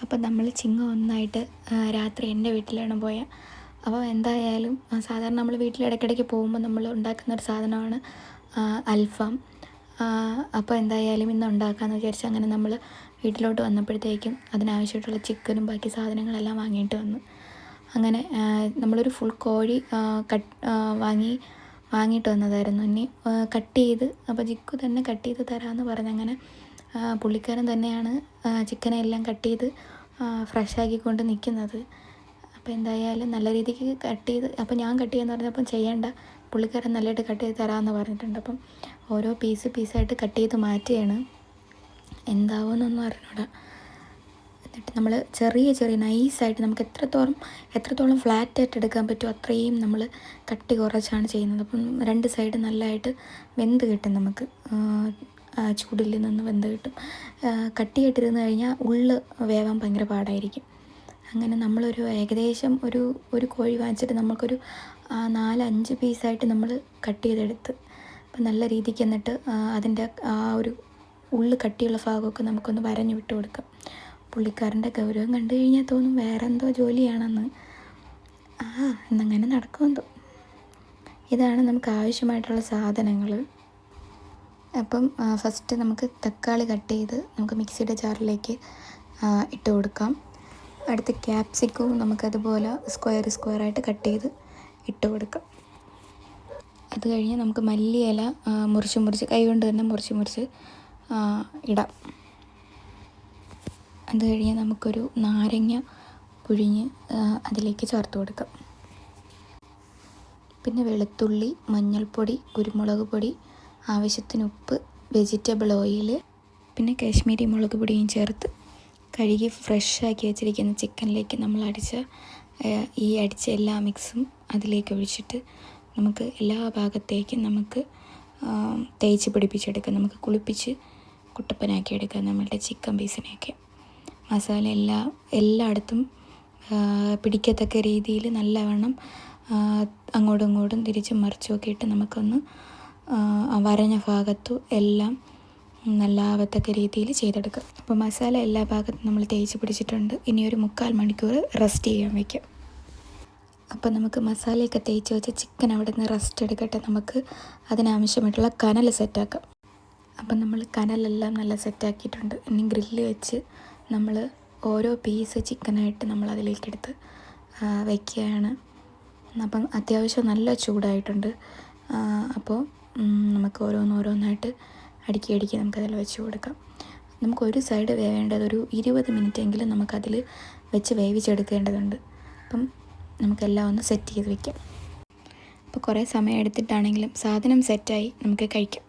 അപ്പം നമ്മൾ ചിങ്ങം ഒന്നായിട്ട് രാത്രി എൻ്റെ വീട്ടിലാണ് പോയത്. അപ്പോൾ എന്തായാലും സാധാരണ നമ്മൾ വീട്ടിൽ ഇടയ്ക്കിടയ്ക്ക് പോകുമ്പോൾ നമ്മൾ ഉണ്ടാക്കുന്നൊരു സാധനമാണ് അൽഫാം. അപ്പോൾ എന്തായാലും ഇന്ന് ഉണ്ടാക്കാമെന്ന് വിചാരിച്ച് അങ്ങനെ നമ്മൾ വീട്ടിലോട്ട് വന്നപ്പോഴത്തേക്കും അതിനാവശ്യമായിട്ടുള്ള ചിക്കനും ബാക്കി സാധനങ്ങളെല്ലാം വാങ്ങിയിട്ട് വന്നു. അങ്ങനെ നമ്മളൊരു ഫുൾ കോഴി വാങ്ങിയിട്ട് വന്നതായിരുന്നു. ഇനി കട്ട് ചെയ്ത് അപ്പോൾ ജിക്കു തന്നെ കട്ട് ചെയ്ത് തരാമെന്ന് പറഞ്ഞങ്ങനെ പുള്ളിക്കാരൻ തന്നെയാണ് ചിക്കനെല്ലാം കട്ട് ചെയ്ത് ഫ്രഷാക്കിക്കൊണ്ട് നിൽക്കുന്നത്. അപ്പോൾ എന്തായാലും നല്ല രീതിക്ക് കട്ട് ചെയ്ത്, അപ്പോൾ ഞാൻ കട്ട് ചെയ്യാന്ന് പറഞ്ഞപ്പം ചെയ്യേണ്ട, പുള്ളിക്കാരൻ നല്ലതായിട്ട് കട്ട് ചെയ്ത് തരാമെന്ന് പറഞ്ഞിട്ടുണ്ട്. അപ്പം ഓരോ പീസായിട്ട് കട്ട് ചെയ്ത് മാറ്റുകയാണ്. എന്താവുമെന്നൊന്നും അറിഞ്ഞൂടാ. എന്നിട്ട് നമ്മൾ ചെറിയ നൈസായിട്ട് നമുക്ക് എത്രത്തോളം ഫ്ലാറ്റായിട്ട് എടുക്കാൻ പറ്റുമോ അത്രയും നമ്മൾ കട്ടി കുറച്ചാണ് ചെയ്യുന്നത്. അപ്പം രണ്ട് സൈഡ് നല്ലതായിട്ട് വെന്ത് കിട്ടും, നമുക്ക് ചൂടിൽ നിന്ന് വെന്ത് കിട്ടും. കട്ടിയായിട്ടിരുന്ന് കഴിഞ്ഞാൽ ഉള്ള് വേവാൻ ഭയങ്കര പാടായിരിക്കും. അങ്ങനെ നമ്മളൊരു ഏകദേശം ഒരു കോഴി വാങ്ങിച്ചിട്ട് നമുക്കൊരു 4-5 പീസായിട്ട് നമ്മൾ കട്ട് ചെയ്തെടുത്ത്, അപ്പം നല്ല രീതിക്ക് എന്നിട്ട് അതിൻ്റെ ആ ഒരു ഉള്ളു കട്ടിയുള്ള ഭാഗമൊക്കെ നമുക്കൊന്ന് വരഞ്ഞു വിട്ട് കൊടുക്കാം. പുള്ളിക്കാരൻ്റെ ഗൗരവം കണ്ടു കഴിഞ്ഞാൽ തോന്നും വേറെ എന്തോ ജോലിയാണെന്ന്. ഇന്നങ്ങനെ നടക്കുമെന്തോ. ഇതാണ് നമുക്ക് ആവശ്യമായിട്ടുള്ള സാധനങ്ങൾ. അപ്പം ഫസ്റ്റ് നമുക്ക് തക്കാളി കട്ട് ചെയ്ത് നമുക്ക് മിക്സിയുടെ ജാറിലേക്ക് ഇട്ട് കൊടുക്കാം. അടുത്ത് ക്യാപ്സിക്കവും നമുക്കതുപോലെ സ്ക്വയറായിട്ട് കട്ട് ചെയ്ത് ഇട്ട് കൊടുക്കാം. അത് കഴിഞ്ഞ് നമുക്ക് മല്ലിയില മുറിച്ച് കൈ കൊണ്ട് തന്നെ മുറിച്ച് ഇടാം. അത് കഴിഞ്ഞ് നമുക്കൊരു നാരങ്ങ പുഴിഞ്ഞ് അതിലേക്ക് ചേർത്ത് കൊടുക്കാം. പിന്നെ വെളുത്തുള്ളി, മഞ്ഞൾപ്പൊടി, കുരുമുളക് പൊടി, ആവശ്യത്തിന് ഉപ്പ്, വെജിറ്റബിൾ ഓയിൽ, പിന്നെ കാശ്മീരി മുളക് പൊടിയും ചേർത്ത് കഴുകി ഫ്രഷാക്കി വെച്ചിരിക്കുന്ന ചിക്കനിലേക്ക് നമ്മൾ അടിച്ച എല്ലാ മിക്സും അതിലേക്ക് ഒഴിച്ചിട്ട് നമുക്ക് എല്ലാ ഭാഗത്തേക്കും നമുക്ക് തേച്ച് പിടിപ്പിച്ചെടുക്കാം. നമുക്ക് കുളിപ്പിച്ച് കുട്ടപ്പനാക്കി എടുക്കാം നമ്മളുടെ ചിക്കൻ പീസിനെയൊക്കെ. മസാല എല്ലായിടത്തും പിടിക്കത്തക്ക രീതിയിൽ നല്ലവണ്ണം അങ്ങോട്ടും ഇങ്ങോട്ടും തിരിച്ചും മറിച്ചുമൊക്കെ ഇട്ട് നമുക്കൊന്ന് വരഞ്ഞ ഭാഗത്തും എല്ലാം നല്ലാവത്തക്ക രീതിയിൽ ചെയ്തെടുക്കാം. അപ്പോൾ മസാല എല്ലാ ഭാഗത്തും നമ്മൾ തേച്ച് പിടിച്ചിട്ടുണ്ട്. ഇനി ഒരു 3/4 മണിക്കൂർ റെസ്റ്റ് ചെയ്യാൻ വയ്ക്കാം. അപ്പോൾ നമുക്ക് മസാലയൊക്കെ തേച്ച് വെച്ച ചിക്കൻ അവിടെ നിന്ന് റെസ്റ്റ് എടുക്കട്ടെ. നമുക്ക് അതിനാവശ്യമായിട്ടുള്ള കനൽ സെറ്റാക്കാം. അപ്പം നമ്മൾ കനലെല്ലാം നല്ല സെറ്റാക്കിയിട്ടുണ്ട്. ഇനി ഗ്രില്ല് വെച്ച് നമ്മൾ ഓരോ പീസ് ചിക്കനായിട്ട് നമ്മൾ അതിലേക്കെടുത്ത് വയ്ക്കുകയാണ്. അപ്പം അത്യാവശ്യം നല്ല ചൂടായിട്ടുണ്ട്. അപ്പോൾ നമുക്ക് ഓരോന്നായിട്ട് അടുക്കി നമുക്കതിൽ വെച്ച് കൊടുക്കാം. നമുക്കൊരു സൈഡ് വേവേണ്ടത് ഒരു 20 മിനിറ്റെങ്കിലും നമുക്കതിൽ വെച്ച് വേവിച്ചെടുക്കേണ്ടതുണ്ട്. അപ്പം നമുക്കെല്ലാം ഒന്ന് സെറ്റ് ചെയ്ത് വയ്ക്കാം. അപ്പോൾ കുറേ സമയം എടുത്തിട്ടാണെങ്കിലും സാധനം സെറ്റായി നമുക്ക് കഴിക്കാം.